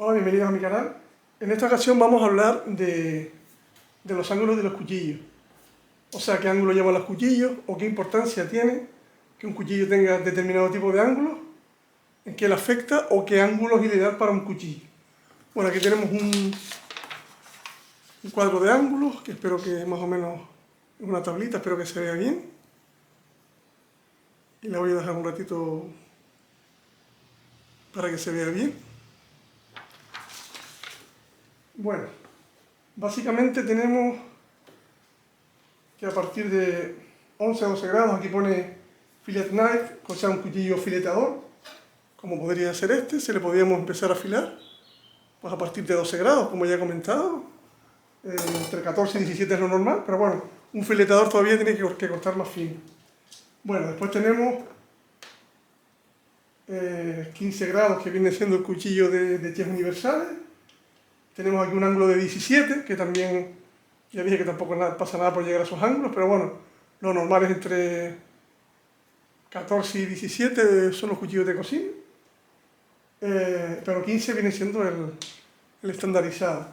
Hola, bienvenidos a mi canal. En esta ocasión vamos a hablar de los ángulos de los cuchillos. O sea, qué ángulo llevan los cuchillos o qué importancia tiene que un cuchillo tenga determinado tipo de ángulo, en qué le afecta o qué ángulo es ideal para un cuchillo. Bueno, aquí tenemos un cuadro de ángulos que espero que más o menos, una tablita, espero que se vea bien. Y la voy a dejar un ratito para que se vea bien. Bueno, básicamente tenemos que a partir de 11 a 12 grados, aquí pone fillet knife, o sea un cuchillo filetador, como podría ser este, se le podríamos empezar a afilar, pues a partir de 12 grados, como ya he comentado, entre 14 y 17 es lo normal, pero bueno, un filetador todavía tiene que cortar más fino. Bueno, después tenemos 15 grados, que viene siendo el cuchillo de chef universales. Tenemos aquí un ángulo de 17, que también, ya dije que tampoco pasa nada por llegar a esos ángulos, pero bueno, lo normal es entre 14 y 17 son los cuchillos de cocina, pero 15 viene siendo el estandarizado.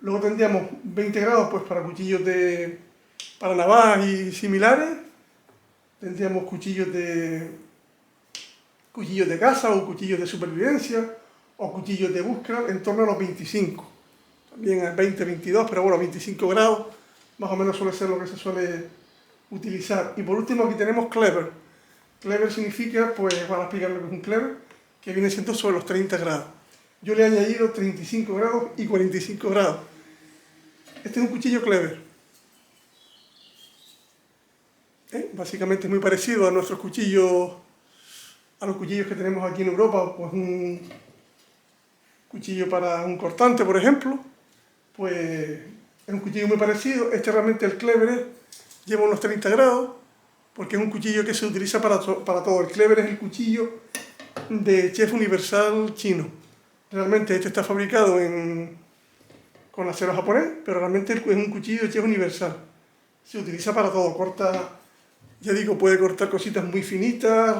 Luego tendríamos 20 grados pues para cuchillos para navajas y similares. Tendríamos cuchillos de caza o cuchillos de supervivencia o cuchillos de búsqueda en torno a los 25. También a 20, 22, pero bueno, 25 grados más o menos suele ser lo que se suele utilizar. Y por último aquí tenemos cleaver. Cleaver significa, pues van a explicar lo que es un cleaver, que viene siendo sobre los 30 grados. Yo le he añadido 35 grados y 45 grados. Este es un cuchillo cleaver. Básicamente es muy parecido a nuestros cuchillos, a los cuchillos que tenemos aquí en Europa, pues un cuchillo para un cortante, por ejemplo, pues es un cuchillo muy parecido. Este realmente, el cleaver, lleva unos 30 grados, porque es un cuchillo que se utiliza para todo. El cleaver es el cuchillo de chef universal chino. Realmente este está fabricado con acero japonés, pero realmente es un cuchillo de chef universal. Se utiliza para todo, corta, ya digo, puede cortar cositas muy finitas,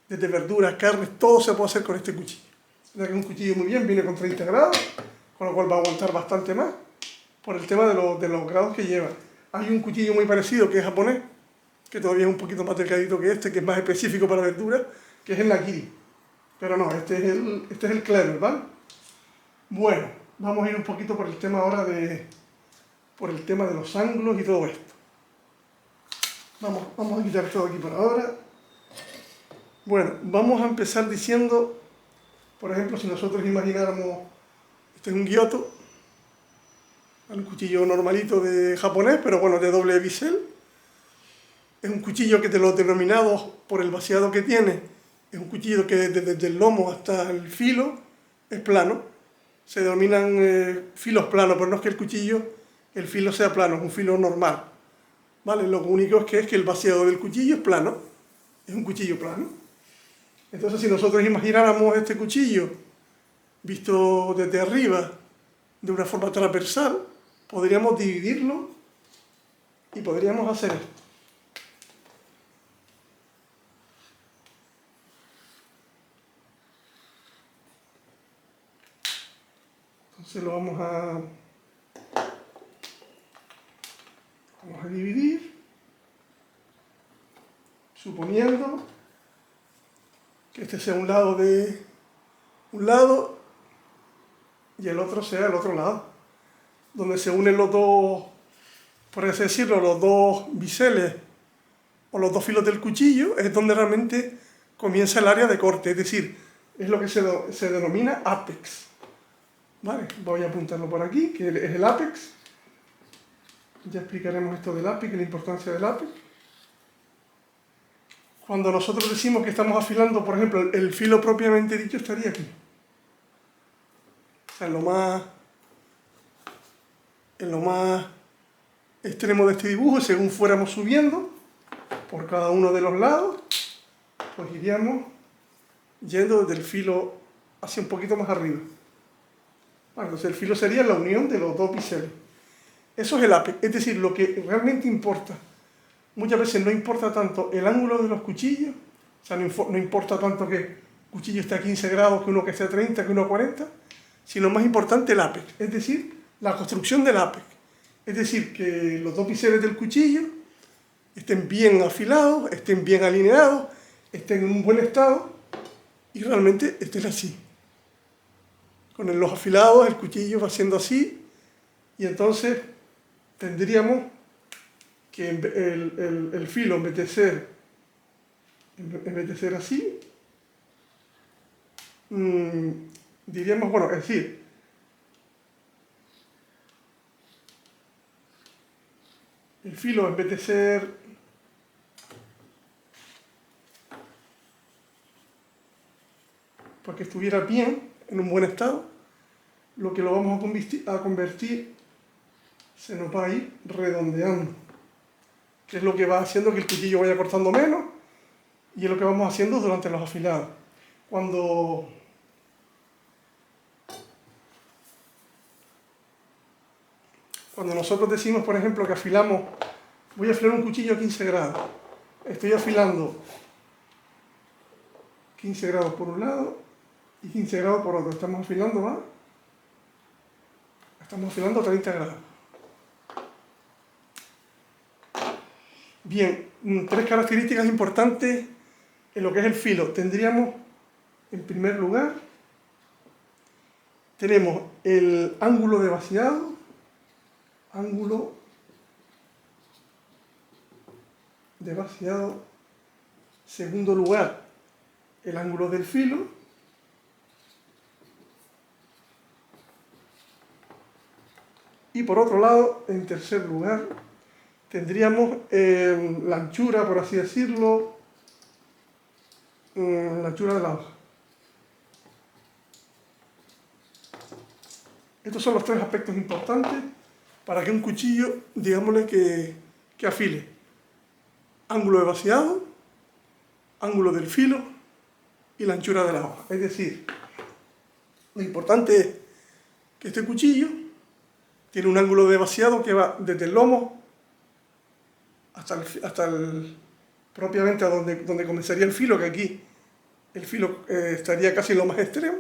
desde verduras, carnes, todo se puede hacer con este cuchillo. O sea que es un cuchillo muy bien, viene con 30 grados, con lo cual va a aguantar bastante más, por el tema de los grados que lleva. Hay un cuchillo muy parecido que es japonés, que todavía es un poquito más delgadito que este, que es más específico para verduras, que es el Nakiri. Pero no, este es el cleaver, ¿vale? Bueno, vamos a ir un poquito por el tema ahora por el tema de los ángulos y todo esto. Vamos a quitar todo aquí por ahora. Bueno, vamos a empezar diciendo, por ejemplo, si nosotros imagináramos, este es un Gyuto, un cuchillo normalito de japonés, pero bueno, de doble bisel. Es un cuchillo que de los denominados por el vaciado que tiene, es un cuchillo que desde el lomo hasta el filo es plano. Se denominan filos planos, pero no es que el filo sea plano, es un filo normal. ¿Vale? Lo único es que el vaciado del cuchillo es plano, es un cuchillo plano. Entonces, si nosotros imagináramos este cuchillo visto desde arriba de una forma transversal, podríamos dividirlo y podríamos hacer esto. Entonces lo vamos a dividir, suponiendo que este sea un lado y el otro sea el otro lado, donde se unen los dos, por así decirlo, los dos biseles o los dos filos del cuchillo, es donde realmente comienza el área de corte, es decir, es lo que se denomina apex. Vale, voy a apuntarlo por aquí, que es el apex. Ya explicaremos esto del apex y la importancia del apex. Cuando nosotros decimos que estamos afilando, por ejemplo, el filo propiamente dicho estaría aquí. O sea, en lo más extremo de este dibujo, según fuéramos subiendo por cada uno de los lados, pues iríamos yendo desde el filo hacia un poquito más arriba. Bueno, entonces el filo sería la unión de los dos biseles. Eso es el apex, es decir, lo que realmente importa. Muchas veces no importa tanto el ángulo de los cuchillos, o sea, no importa tanto que cuchillo esté a 15 grados, que uno que esté a 30, que uno a 40, sino más importante el ápex, es decir, la construcción del ápex. Es decir, que los dos biseles del cuchillo estén bien afilados, estén bien alineados, estén en un buen estado y realmente estén así. Con los afilados el cuchillo va siendo así y entonces tendríamos que el filo en vez de ser así, diríamos, bueno, es decir, el filo en vez de ser porque estuviera bien, en un buen estado, lo que lo vamos a convertir se nos va a ir redondeando, que es lo que va haciendo que el cuchillo vaya cortando menos y es lo que vamos haciendo durante los afilados. Cuando nosotros decimos, por ejemplo, que afilamos, voy a afilar un cuchillo a 15 grados, estoy afilando 15 grados por un lado y 15 grados por otro, estamos afilando a 30 grados. Bien, tres características importantes en lo que es el filo. Tendríamos, en primer lugar, tenemos el ángulo de vaciado, segundo lugar, el ángulo del filo, y por otro lado, en tercer lugar, tendríamos la anchura, por así decirlo, la anchura de la hoja. Estos son los tres aspectos importantes para que un cuchillo, digámosle que afile. Ángulo de vaciado, ángulo del filo y la anchura de la hoja. Es decir, lo importante es que este cuchillo tiene un ángulo de vaciado que va desde el lomo propiamente a donde comenzaría el filo, que aquí el filo estaría casi en lo más extremo.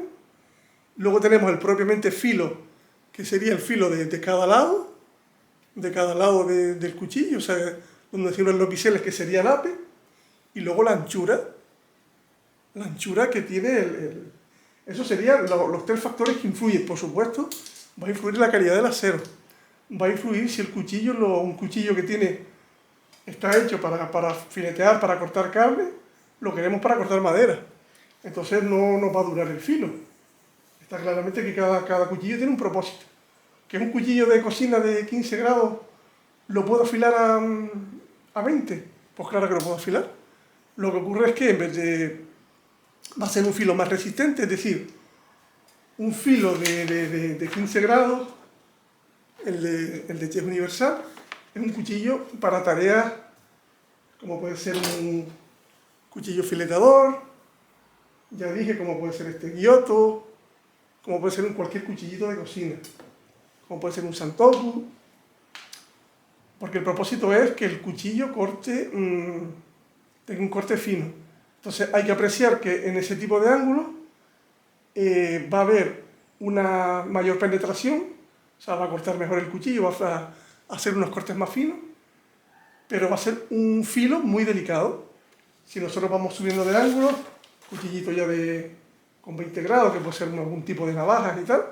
Luego tenemos el propiamente filo, que sería el filo de cada lado, del cuchillo, o sea, donde se unen los biseles, que sería el ápex, y luego la anchura que tiene eso serían los tres factores que influyen. Por supuesto, va a influir la calidad del acero, va a influir si el cuchillo, un cuchillo que está hecho para filetear, para cortar carne, lo queremos para cortar madera. Entonces no nos va a durar el filo. Está claramente que cada cuchillo tiene un propósito. Que un cuchillo de cocina de 15 grados lo puedo afilar a 20. Pues claro que lo puedo afilar. Lo que ocurre es que en vez de... va a ser un filo más resistente, es decir, un filo de 15 grados, el de Chef Universal, es un cuchillo para tareas como puede ser un cuchillo filetador, ya dije, como puede ser este Giotto, como puede ser cualquier cuchillito de cocina, como puede ser un Santoku, porque el propósito es que el cuchillo tenga un corte fino. Entonces hay que apreciar que en ese tipo de ángulo va a haber una mayor penetración, o sea, va a cortar mejor el cuchillo, va a hacer unos cortes más finos, pero va a ser un filo muy delicado. Si nosotros vamos subiendo de ángulo, cuchillito ya con 20 grados, que puede ser algún tipo de navajas y tal,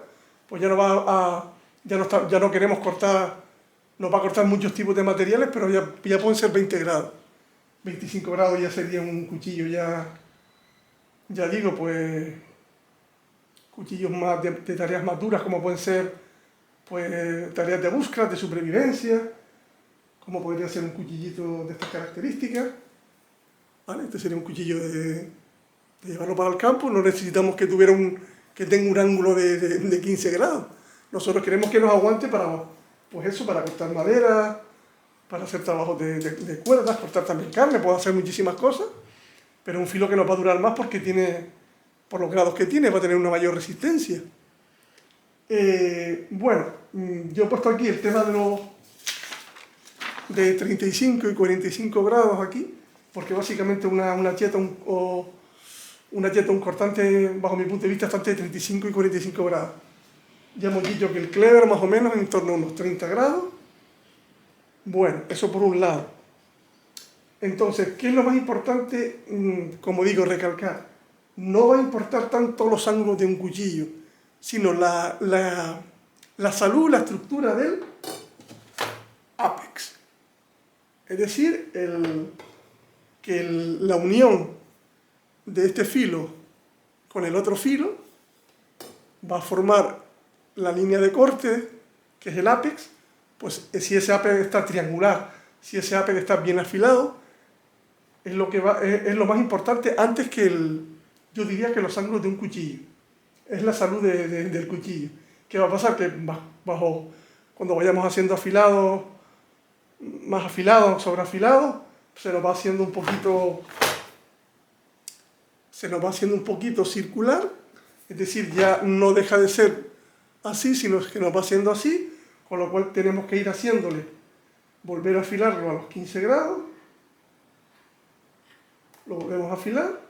pues ya no queremos cortar, nos va a cortar muchos tipos de materiales, pero ya pueden ser 20 grados. 25 grados ya sería un cuchillo ya digo, pues cuchillos más de tareas más duras, como pueden ser pues tareas de búsqueda, de supervivencia, como podría ser un cuchillito de estas características, ¿vale? Este sería un cuchillo de llevarlo para el campo. No necesitamos que tenga un ángulo de 15 grados. Nosotros queremos que nos aguante para cortar madera, para hacer trabajos de cuerdas, cortar también carne, puede hacer muchísimas cosas, pero un filo que nos va a durar más porque por los grados que tiene, va a tener una mayor resistencia. Bueno, yo he puesto aquí el tema de 35 y 45 grados aquí, porque básicamente una cheta o una yeta, un cortante, bajo mi punto de vista, está entre 35 y 45 grados. Ya hemos dicho que el cleaver más o menos en torno a unos 30 grados. Bueno, eso por un lado. Entonces, ¿qué es lo más importante? Como digo, recalcar. No va a importar tanto los ángulos de un cuchillo, sino la salud, la estructura del ápex. Es decir, la unión de este filo con el otro filo va a formar la línea de corte, que es el ápex. Pues si ese ápex está triangular, si ese ápex está bien afilado, es lo más importante antes que yo diría que los ángulos de un cuchillo. Es la salud del cuchillo. ¿Qué va a pasar? Que cuando vayamos haciendo afilados, más afilados, sobre afilados, se nos va haciendo un poquito circular, es decir, ya no deja de ser así, sino que nos va haciendo así, con lo cual tenemos que ir haciéndole, volver a afilarlo a los 15 grados, lo volvemos a afilar,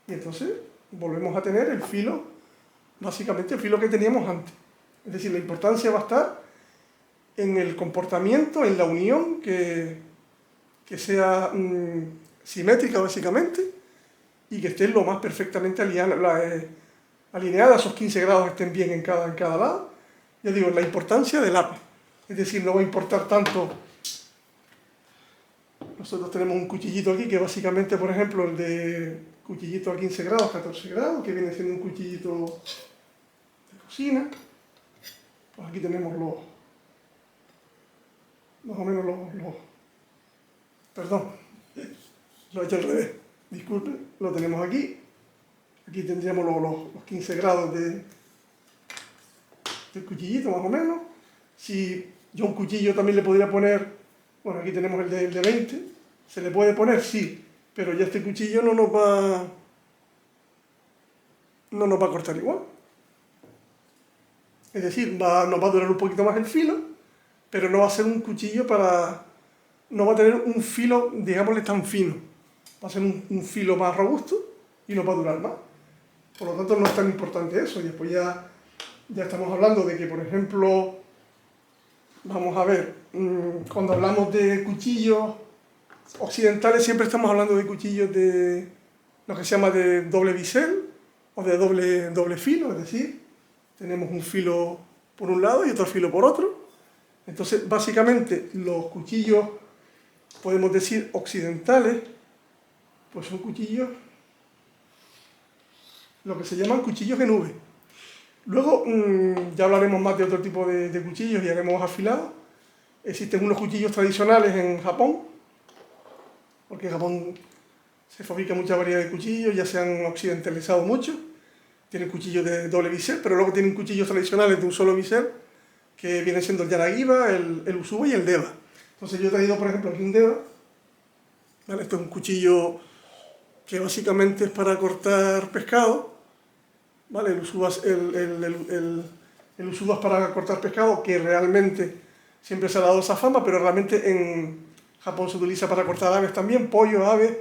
y entonces volvemos a tener el filo, básicamente el filo que teníamos antes. Es decir, la importancia va a estar en el comportamiento, en la unión, que sea simétrica básicamente, y que estén lo más perfectamente alineadas, esos 15 grados estén bien en cada lado. Ya digo, la importancia del ápex. Es decir, no va a importar tanto. Nosotros tenemos un cuchillito aquí que básicamente, por ejemplo, el de cuchillito a 15 grados, 14 grados, que viene siendo un cuchillito de cocina. Pues aquí tenemos más o menos perdón, lo he hecho al revés, disculpen, lo tenemos aquí. Aquí tendríamos los 15 grados del cuchillito, más o menos. Si yo un cuchillo también le podría poner, bueno, aquí tenemos el de 20, ¿se le puede poner? Sí, pero ya este cuchillo no nos va a cortar igual. Es decir, nos va a durar un poquito más el filo, pero no va a ser un cuchillo no va a tener un filo, digámosle, tan fino. Va a ser un filo más robusto y nos va a durar más. Por lo tanto, no es tan importante eso. Y después ya estamos hablando de que, por ejemplo, vamos a ver, cuando hablamos de cuchillos occidentales, siempre estamos hablando de cuchillos de lo que se llama de doble bisel o de doble filo, es decir, tenemos un filo por un lado y otro filo por otro. Entonces, básicamente, los cuchillos, podemos decir, occidentales, pues son cuchillos, lo que se llaman cuchillos en V. Luego, ya hablaremos más de otro tipo de cuchillos y haremos afilados. Existen unos cuchillos tradicionales en Japón, porque en Japón se fabrica mucha variedad de cuchillos, ya se han occidentalizado mucho. Tienen cuchillos de doble bisel, pero luego tienen cuchillos tradicionales de un solo bisel, que vienen siendo el Yanagiba, el Usuba y el Deba. Entonces yo he traído, por ejemplo, aquí un Deba. ¿Vale? Este es un cuchillo que básicamente es para cortar pescado. ¿Vale? El Usuba es para cortar pescado, que realmente siempre se ha dado esa fama, pero realmente en Japón se utiliza para cortar aves también, pollo, aves,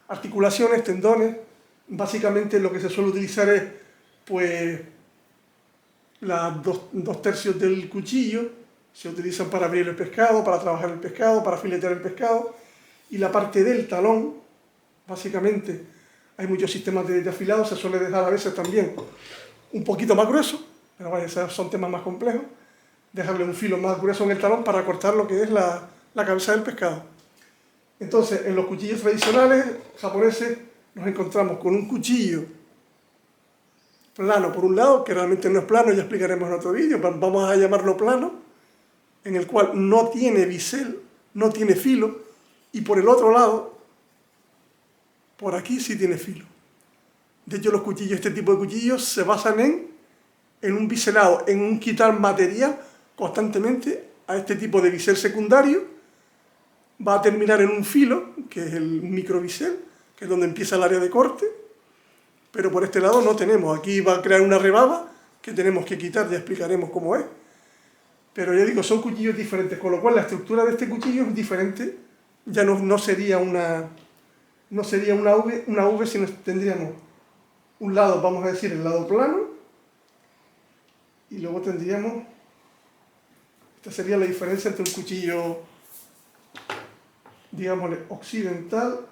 articulaciones, tendones. Básicamente lo que se suele utilizar es, pues, las dos tercios del cuchillo se utilizan para abrir el pescado, para trabajar el pescado, para filetear el pescado, y la parte del talón, básicamente, hay muchos sistemas de afilado, se suele dejar a veces también un poquito más grueso, pero vaya, esos son temas más complejos, dejarle un filo más grueso en el talón para cortar lo que es la cabeza del pescado. Entonces, en los cuchillos tradicionales japoneses nos encontramos con un cuchillo plano por un lado, que realmente no es plano, ya explicaremos en otro vídeo, vamos a llamarlo plano, en el cual no tiene bisel, no tiene filo, y por el otro lado, por aquí sí tiene filo. De hecho, los cuchillos, este tipo de cuchillos, se basan en un biselado, en un quitar material constantemente a este tipo de bisel secundario. Va a terminar en un filo, que es el microbisel, que es donde empieza el área de corte, pero por este lado no tenemos. Aquí va a crear una rebaba que tenemos que quitar, ya explicaremos cómo es. Pero ya digo, son cuchillos diferentes, con lo cual la estructura de este cuchillo es diferente, ya no sería una no sería una V, sino tendríamos un lado, vamos a decir, el lado plano, y luego tendríamos, esta sería la diferencia entre un cuchillo, digámosle, occidental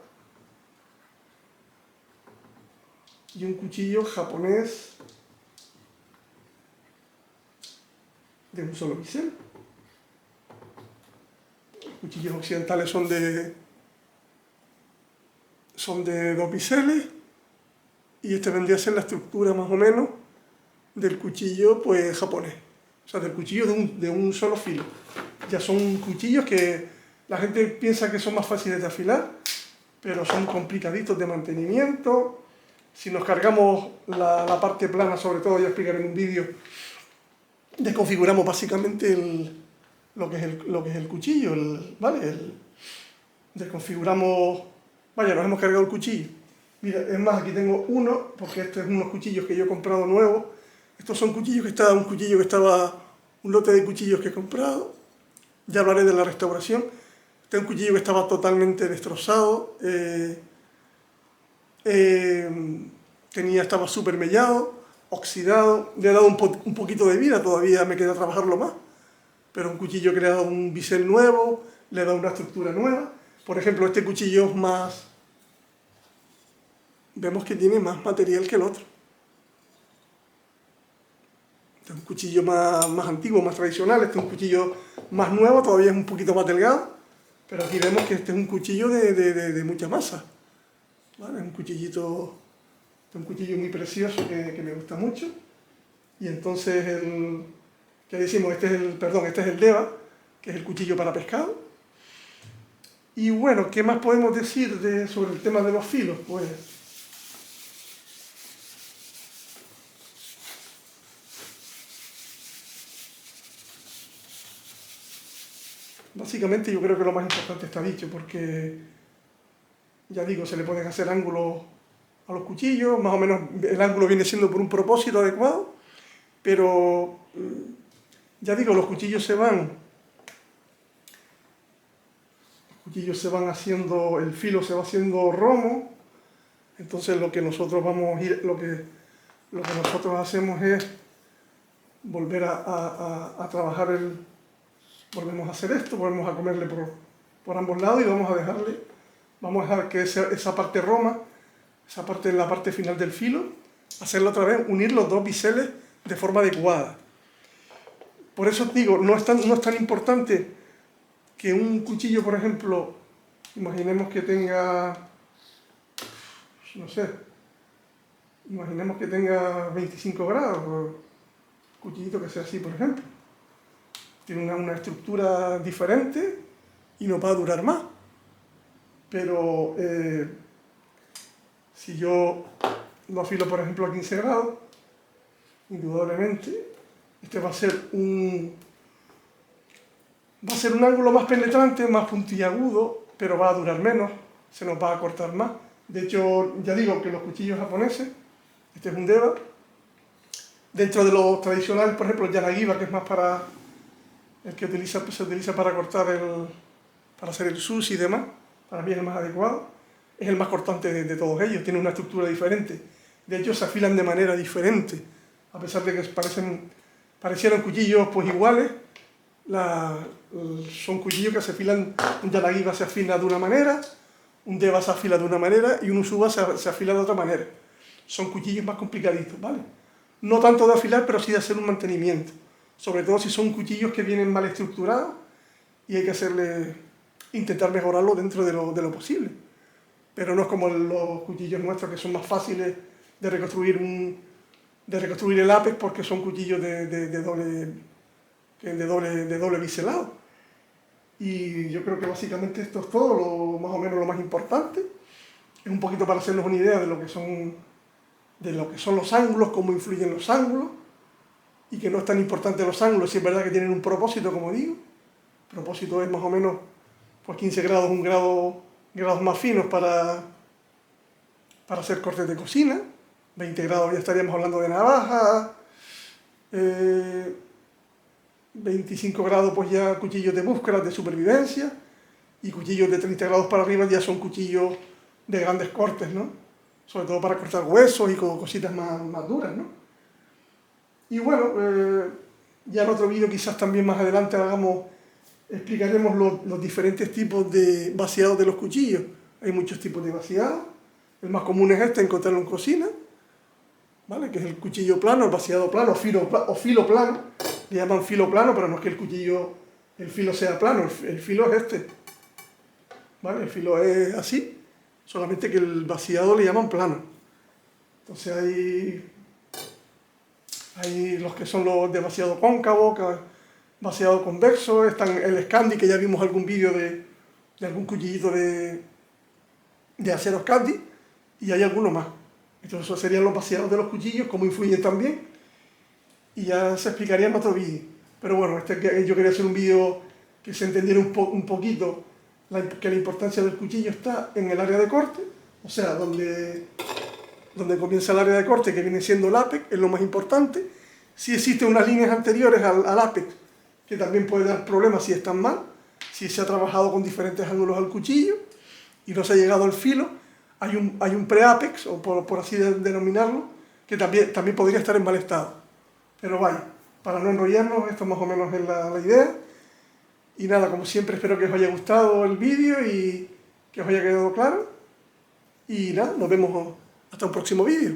y un cuchillo japonés de un solo bisel. Los cuchillos occidentales son de 2 biseles, y este vendría a ser la estructura más o menos del cuchillo pues japonés, o sea, del cuchillo de un solo filo. Ya son cuchillos que la gente piensa que son más fáciles de afilar, pero son complicaditos de mantenimiento. Si nos cargamos la parte plana, sobre todo, ya explicaré en un vídeo, desconfiguramos básicamente lo que es el cuchillo, ¿vale? Desconfiguramos, vaya, nos hemos cargado el cuchillo. Mira, es más, aquí tengo uno, porque estos son unos cuchillos que yo he comprado nuevos. Estos son cuchillos un lote de cuchillos que he comprado. Ya hablaré de la restauración. Este es un cuchillo que estaba totalmente destrozado. Estaba súper mellado, oxidado. Le he dado un poquito de vida, todavía me queda trabajarlo más. Pero un cuchillo que le he dado un bisel nuevo, le he dado una estructura nueva. Por ejemplo, este cuchillo es más... Vemos que tiene más material que el otro. Este es un cuchillo más antiguo, más tradicional. Este es un cuchillo más nuevo, todavía es un poquito más delgado. Pero aquí vemos que este es un cuchillo de mucha masa. ¿Vale? Es un cuchillo muy precioso que me gusta mucho. Y entonces, ¿qué decimos? Este es el Deva, que es el cuchillo para pescado. Y bueno, ¿qué más podemos decir sobre el tema de los filos? Pues básicamente yo creo que lo más importante está dicho, porque ya digo, se le pueden hacer ángulos a los cuchillos, más o menos el ángulo viene siendo por un propósito adecuado, pero ya digo, los cuchillos se van haciendo, el filo se va haciendo romo. Entonces lo que nosotros hacemos es volver a trabajar volvemos a hacer esto, volvemos a comerle por ambos lados, y vamos a dejar que esa parte roma, esa parte en la parte final del filo, hacerlo otra vez, unir los 2 biseles de forma adecuada. Por eso digo, no es tan importante que un cuchillo, por ejemplo, imaginemos que tenga, no sé, imaginemos que tenga 25 grados, un cuchillito que sea así, por ejemplo. Tiene una estructura diferente y nos va a durar más. Pero si yo lo afilo, por ejemplo, a 15 grados, indudablemente, este va a ser un ángulo más penetrante, más puntiagudo, pero va a durar menos, se nos va a cortar más. De hecho, ya digo que los cuchillos japoneses, este es un Deva, dentro de los tradicionales, por ejemplo, el Yanagiba, que es más para el que se utiliza para cortar para hacer el sushi y demás, para mí es el más adecuado, es el más cortante de todos ellos, tiene una estructura diferente. De hecho, se afilan de manera diferente, a pesar de que parecieran cuchillos pues iguales. Son cuchillos que se afilan, un Yanagiba se afila de una manera, un Deva se afila de una manera y un Usuba se afila de otra manera. Son cuchillos más complicaditos, ¿vale? No tanto de afilar, pero sí de hacer un mantenimiento. Sobre todo si son cuchillos que vienen mal estructurados y hay que intentar mejorarlo dentro de lo posible. Pero no es como los cuchillos nuestros, que son más fáciles de reconstruir el ápex, porque son cuchillos de doble biselado. Y yo creo que básicamente esto es todo, más o menos lo más importante. Es un poquito para hacernos una idea de lo que son los ángulos, cómo influyen los ángulos, y que no es tan importante los ángulos, si es verdad que tienen un propósito, como digo. El propósito es más o menos pues 15 grados, grados más finos para hacer cortes de cocina. 20 grados ya estaríamos hablando de navaja. 25 grados pues ya cuchillos de búsqueda, de supervivencia, y cuchillos de 30 grados para arriba ya son cuchillos de grandes cortes, ¿no? Sobre todo para cortar huesos y cositas más duras, ¿no? Y bueno, ya en otro vídeo quizás también más adelante explicaremos los diferentes tipos de vaciado de los cuchillos. Hay muchos tipos de vaciado. El más común es encontrarlo en cocina, ¿vale? Que es el cuchillo plano, el vaciado plano o filo plano. Le llaman filo plano, pero no es que el filo sea plano, el filo es este, ¿vale? El filo es así, solamente que el vaciado le llaman plano. Entonces hay los que son los de vaciado cóncavo, vaciado convexo, están el Scandi, que ya vimos algún vídeo de algún cuchillito de acero Scandi, y hay algunos más. Entonces esos serían los vaciados de los cuchillos, cómo influyen también, y ya se explicaría en otro vídeo. Pero bueno, yo quería hacer un vídeo que se entendiera un poquito que la importancia del cuchillo está en el área de corte, o sea, donde comienza el área de corte, que viene siendo el ápex, es lo más importante. Si existen unas líneas anteriores al ápex, que también puede dar problemas si están mal, si se ha trabajado con diferentes ángulos al cuchillo y no se ha llegado al filo, hay un preápex, o por así denominarlo, que también podría estar en mal estado. Pero vaya, para no enrollarnos, esto más o menos es la idea. Y nada, como siempre, espero que os haya gustado el vídeo y que os haya quedado claro. Y nada, nos vemos hasta un próximo vídeo.